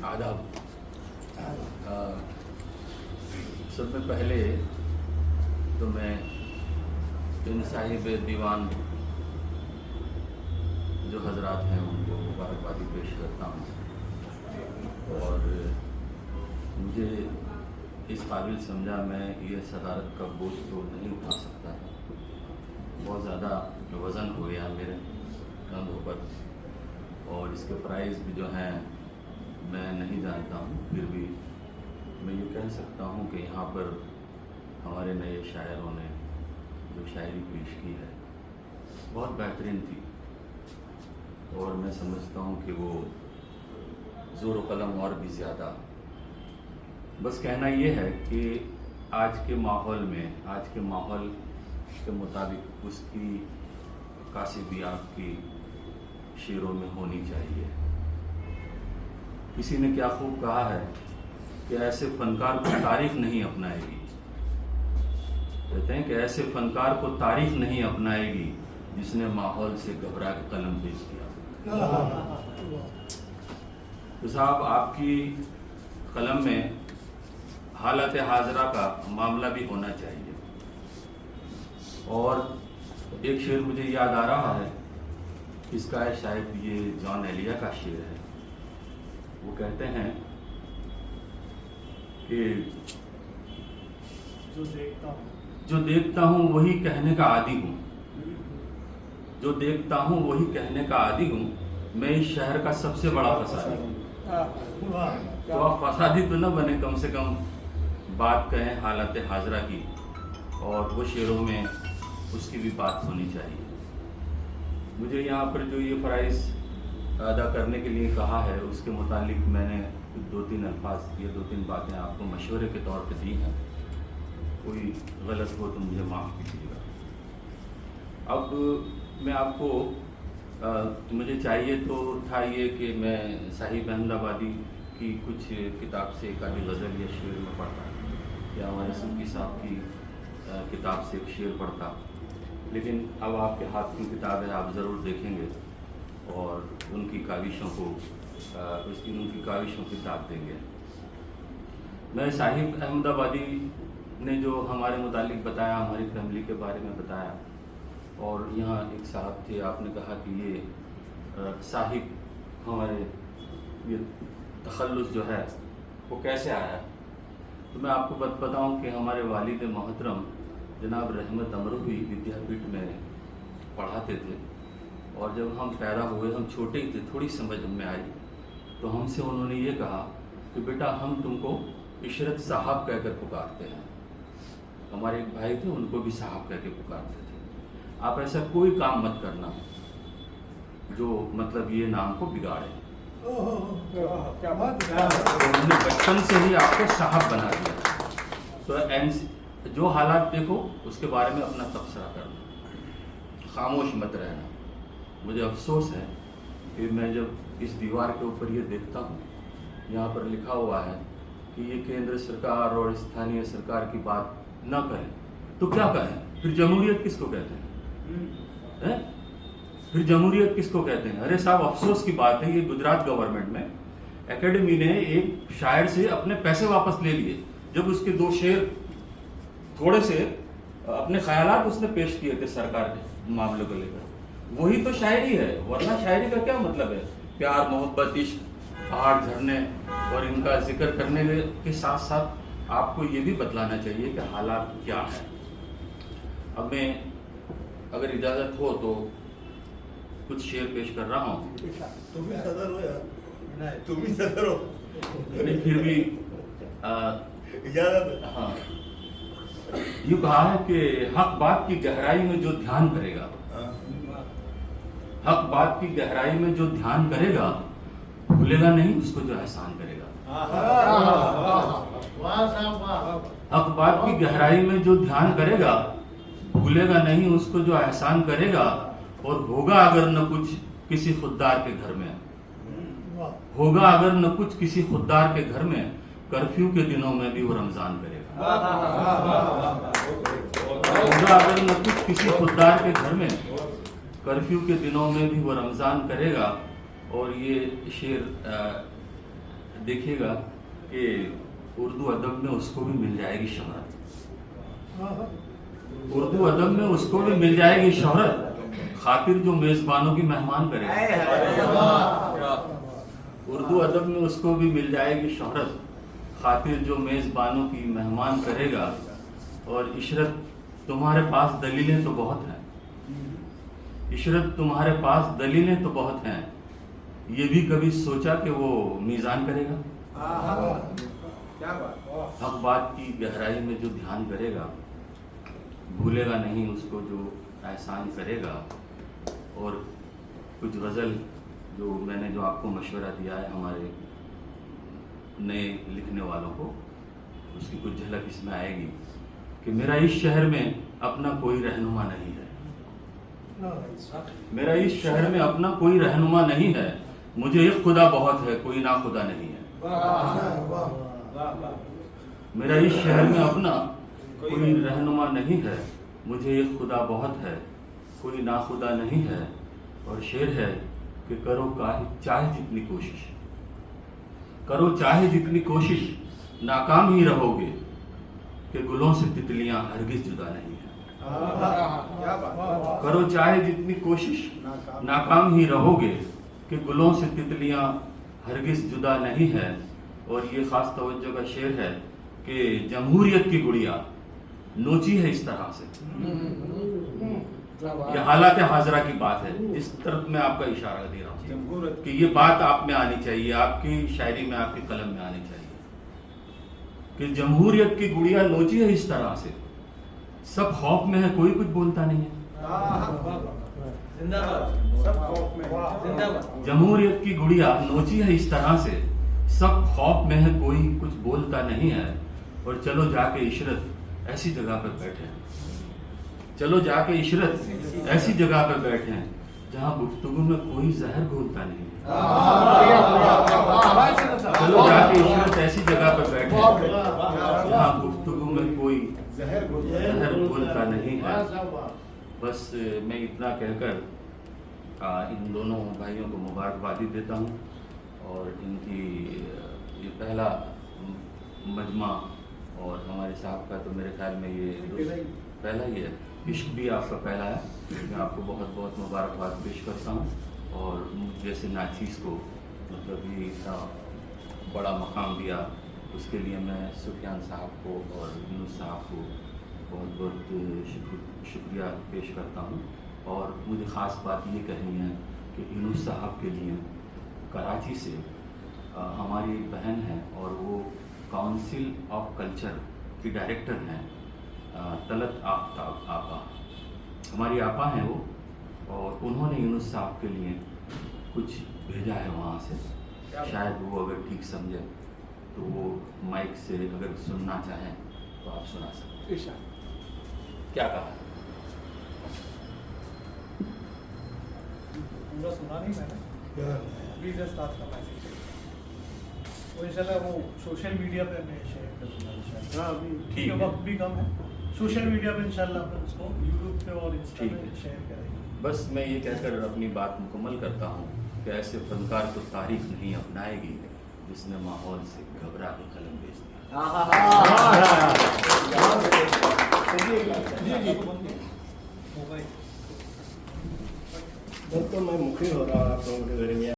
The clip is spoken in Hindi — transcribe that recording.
आदाब। सबसे पहले तो मैं इन साहिब दीवान जो हजरात हैं उनको मुबारकबादी पेश करता हूँ और मुझे इस काबिल समझा मैं ये सदारत का बोझ तो नहीं उठा सकता, बहुत ज़्यादा वज़न हो गया मेरे कंधों पर और इसके प्राइस भी जो हैं मैं नहीं जानता हूँ। फिर भी मैं ये कह सकता हूँ कि यहाँ पर हमारे नए शायरों ने जो शायरी पेश की है बहुत बेहतरीन थी और मैं समझता हूँ कि वो ज़ोर कलम और भी ज़्यादा। बस कहना ये है कि आज के माहौल के मुताबिक उसकी कासिदी आपकी शेरों में होनी चाहिए। किसी ने क्या खूब कहा है कि ऐसे फनकार को तारीख नहीं अपनाएगी, कहते हैं कि ऐसे फनकार को तारीख नहीं अपनाएगी जिसने माहौल से घबरा के कलम पेश किया। तो साहब आपकी कलम में हालत हाजरा का मामला भी होना चाहिए। और एक शेर मुझे याद आ रहा है, इसका है शायद ये जॉन एलिया का शेर है। वो कहते हैं कि जो देखता हूँ वही कहने का आदी हूँ, जो देखता हूँ वही कहने का आदी हूँ, मैं इस शहर का सबसे बड़ा फसादी हूँ। तो आप फसादी तो न बने, कम से कम बात कहें हालत हाजरा की और वो शेरों में उसकी भी बात होनी चाहिए। मुझे यहाँ पर जो ये फ़राइज़ अदा करने के लिए कहा है उसके मुतालिक मैंने दो तीन अल्फाज, ये दो तीन बातें आपको मशवरे के तौर पे दी हैं। कोई गलत हो तो मुझे माफ़ कीजिएगा। अब मैं आपको मुझे चाहिए तो था ये कि मैं साहिब अहमदाबादी की कुछ किताब से एक आधी गज़ल या शेर में पढ़ता या हमारे सूफी साहब की किताब से एक शेर पढ़ता, लेकिन अब आपके हाथ की किताब है, आप ज़रूर देखेंगे और उनकी काविशों को उनकी काविशों की दाद देंगे। मैं साहिब अहमदाबादी ने जो हमारे मुतालिक बताया, हमारी फैमिली के बारे में बताया, और यहाँ एक साहब थे, आपने कहा कि ये साहिब हमारे ये तखल्लुस जो है वो कैसे आया। तो मैं आपको बताऊं कि हमारे वालिद मोहतरम जनाब रहमत अमरुवी विद्यापीठ में पढ़ाते थे और जब हम पैदा हुए, हम छोटे ही थे, थोड़ी समझ में आई तो हमसे उन्होंने ये कहा कि बेटा हम तुमको इशरत साहब कहकर पुकारते हैं। हमारे एक भाई थे, उनको भी साहब कह के पुकारते थे। आप ऐसा कोई काम मत करना जो मतलब ये नाम को बिगाड़े। क्या बात है। उन्होंने बचपन से ही आपको साहब बना दिया। तो जो हालात देखो उसके बारे में अपना तबसरा करना, खामोश मत रहना। मुझे अफसोस है कि मैं जब इस दीवार के ऊपर ये देखता हूँ, यहाँ पर लिखा हुआ है कि ये केंद्र सरकार और स्थानीय सरकार की बात न करें तो क्या कहें, फिर जमहूरियत किसको कहते हैं? फिर जमहूरियत किसको कहते हैं? अरे साहब अफसोस की बात है, ये गुजरात गवर्नमेंट में एकेडमी ने एक शायर से अपने पैसे वापस ले लिए जब उसके दो शेर थोड़े से अपने ख्यालात उसने पेश किए थे सरकार के मामले को लेकर। वही तो शायरी है, वरना शायरी का क्या मतलब है? प्यार, मोहब्बत, इश्क, पहाड़, झरने और इनका जिक्र करने के साथ साथ आपको ये भी बतलाना चाहिए कि हालात क्या है। अब मैं अगर इजाज़त हो तो कुछ शेर पेश कर रहा हूँ। तुम भी सदर हो यार, तुम भी सदर हो। नहीं फिर भी इजाजत। हाँ, यूँ कहा है कि हक बात की गहराई में जो ध्यान करेगा, हक बात की गहराई में जो ध्यान करेगा भूलेगा नहीं उसको जो एहसान करेगा। हक बात की गहराई में जो ध्यान करेगा भूलेगा नहीं उसको जो एहसान करेगा। और होगा अगर न कुछ किसी खुददार के घर में, होगा अगर न कुछ किसी खुददार के घर में, कर्फ्यू के दिनों में भी वो रमजान करेगा। होगा अगर न कुछ किसी खुददार के घर में, कर्फ्यू के दिनों में भी वो रमजान करेगा। और ये शेर देखिएगा कि उर्दू अदब में उसको भी मिल जाएगी शोहरत, उर्दू अदब में उसको भी मिल जाएगी शोहरत, खातिर जो मेजबानों की मेहमान करेगा। उर्दू अदब में उसको भी मिल जाएगी शोहरत, खातिर जो मेजबानों की मेहमान करेगा। और इशरत तुम्हारे पास दलीलें तो बहुत हैं, इशरत तुम्हारे पास दलीलें तो बहुत हैं, ये भी कभी सोचा कि वो मीज़ान करेगा। क्या बात। हक बात की गहराई में जो ध्यान करेगा, भूलेगा नहीं उसको जो एहसान करेगा। और कुछ गज़ल जो मैंने जो आपको मशवरा दिया है हमारे नए लिखने वालों को, उसकी कुछ झलक इसमें आएगी कि मेरा इस शहर में अपना कोई रहनुमा नहीं है, मेरा इस शहर में अपना कोई रहनुमा नहीं है, मुझे एक खुदा बहुत है कोई ना खुदा नहीं है। मेरा इस शहर में अपना कोई रहनुमा नहीं है, मुझे एक खुदा बहुत है कोई ना खुदा नहीं है। और शेर है कि करो चाहे जितनी कोशिश, करो चाहे जितनी कोशिश, नाकाम ही रहोगे कि गुलों से तितलियां हरगिज जुदा नहीं है। करो चाहे जितनी कोशिश, नाकाम ही रहोगे कि गुलों से तितलियां हरगिज जुदा नहीं है। और ये खास तवज्जो का शेर है कि जमहूरियत की गुड़िया नोची है इस तरह से, ये हालात हाजरा की बात है, इस तरफ मैं आपका इशारा दे रहा हूँ कि ये बात आप में आनी चाहिए, आपकी शायरी में, आपके कलम में आनी चाहिए कि जमहूरियत की गुड़िया नोची है इस तरह से, सब खौफ में है कोई कुछ बोलता नहीं है। जमहूरियत की गुड़िया नोची है इस तरह से, सब खौफ में है कोई कुछ बोलता नहीं है। और चलो जाके इशरत ऐसी जगह पर बैठे, चलो जाके इशरत ऐसी जगह पर बैठे जहां गुफ्तगू में कोई जहर घोलता नहीं है। चलो जाके इशरत ऐसी जगह पर बैठे जहां गुफ्तगू में कोई जहर घोलता नहीं है। बस मैं इतना कहकर इन दोनों भाइयों को मुबारकबादी देता हूँ। और इनकी ये पहला मजमा और हमारे साहब का तो मेरे ख्याल में ये पहला ही है, इश्क भी आपका पहला है। मैं आपको बहुत बहुत मुबारकबाद पेश करता हूँ। और जैसे नाचीज़ को मतलब ये इतना बड़ा मकाम दिया, उसके लिए मैं सुफियान साहब को और यूनुस साहब को बहुत बहुत शुक्रिया पेश करता हूँ। और मुझे ख़ास बात ये कहनी है कि यूनुस साहब के लिए कराची से हमारी एक बहन है और वो काउंसिल ऑफ कल्चर की डायरेक्टर हैं, तलत आफ्ताब आपा, हमारी आपा हैं वो। और उन्होंने यूनुस साहब के लिए कुछ भेजा है वहाँ से, शायद वो अगर ठीक समझे तो वो माइक से अगर सुनना चाहें तो आप सुना सकते हैं। क्या कहा? पूरा सुना नहीं मैंने, प्लीज जस्ट आपका मैसेज वो इंशाल्लाह वो सोशल मीडिया पे मैं शेयर कर दूंगा। हाँ, अभी ठीक है, वक्त भी कम है, सोशल मीडिया पे इंशाल्लाह अपन उसको यूट्यूब पे और इंस्टा ठीक पे है। शेयर करेंगे। बस मैं ये कहकर अपनी बात मुकम्मल करता हूँ कि ऐसे फनकार को तारीख नहीं अपनाएगी जिसने माहौल से घबरा के कलम बेच दिया। तो मैं मुखी हो रहा हूँ आप लोगों के घर में।